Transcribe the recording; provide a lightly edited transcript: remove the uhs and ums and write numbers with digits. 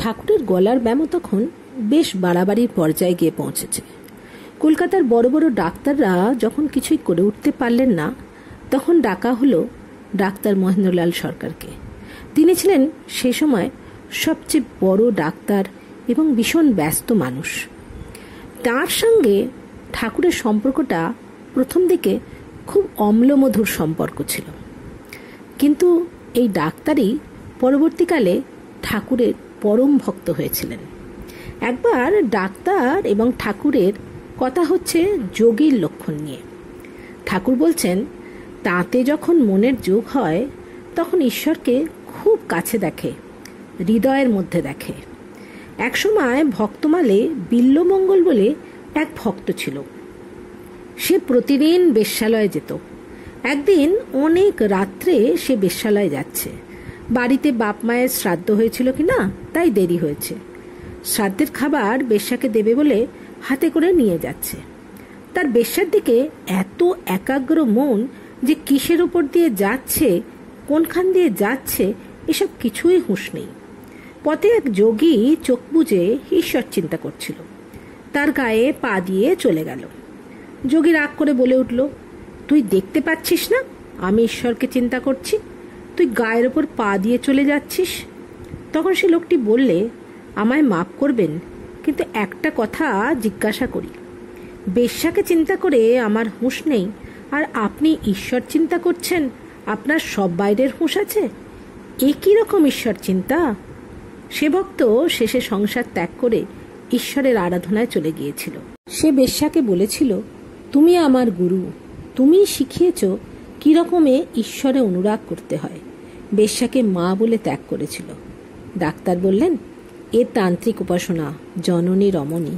ঠাকুরের গলার ব্যামো তখন বেশ বাড়াবাড়ির পর্যায়ে গিয়ে পৌঁছেছে। কলকাতার বড় বড় ডাক্তাররা যখন কিছুই করে উঠতে পারলেন না, তখন ডাকা হলো ডাক্তার মহেন্দ্রলাল সরকারকে। তিনি ছিলেন সে সময় সবচেয়ে বড় ডাক্তার এবং ভীষণ ব্যস্ত মানুষ। তার সঙ্গে ঠাকুরের সম্পর্কটা প্রথম দিকে খুব অম্লমধুর সম্পর্ক ছিল, কিন্তু এই ডাক্তারই পরবর্তীকালে ঠাকুরের পরম ভক্ত হয়েছিলেন। একবার ডাক্তার এবং ঠাকুরের কথা হচ্ছে যোগীর লক্ষণ নিয়ে। ঠাকুর বলছেন, তাতে যখন মনের যোগ হয় তখন ঈশ্বরকে খুব কাছে দেখে, হৃদয়ের মধ্যে দেখে। একসময় ভক্তমালে বিল্লমঙ্গল বলে এক ভক্ত ছিল। সে প্রতিদিন বেশ্যালয়ে যেত। একদিন অনেক রাত্রে সে বেশ্যালয়ে যাচ্ছে। বাড়িতে বাপ মায়ের শ্রাদ্ধ হয়েছিল কিনা তাই দেরি হয়েছে। শ্রাদ্ধের খাবার বেশ্যাকে দেবে বলে হাতে করে নিয়ে যাচ্ছে। তার বেশ্যার দিকে এত একাগ্র মন যে কিসের উপর দিয়ে যাচ্ছে, কোনখান দিয়ে যাচ্ছে, এসব কিছুই হুঁশ নেই। পথে এক যোগী চোখ বুজে ঈশ্বর চিন্তা করছিল। তার গায়ে পা দিয়ে চলে গেল। যোগী রাগ করে বলে উঠল, তুই দেখতে পাচ্ছিস না আমি ঈশ্বরকে চিন্তা করছি? তুই গায়ের ওপর পা দিয়ে চলে যাচ্ছিস। তখন সে লোকটি বললে, আমায় মাফ করবেন, কিন্তু একটা কথা জিজ্ঞাসা করি। বেশ্যাকে চিন্তা করে আমার হুঁশ নেই, আর আপনি ঈশ্বর চিন্তা করছেন, আপনার সব বাইরের হুঁশ আছে? একই রকম ঈশ্বর চিন্তা। সে ভক্ত শেষে সংসার ত্যাগ করে ঈশ্বরের আরাধনায় চলে গিয়েছিল। সে বেশ্যাকে বলেছিল, তুমি আমার গুরু, তুমি শিখিয়েছ কি রকমে ঈশ্বরে অনুরাগ করতে হয়। বেশ্যাকে মা বলে ত্যাগ করেছিল। ডাক্তার বললেন, এ তান্ত্রিক উপাসনা, জননী রমণী।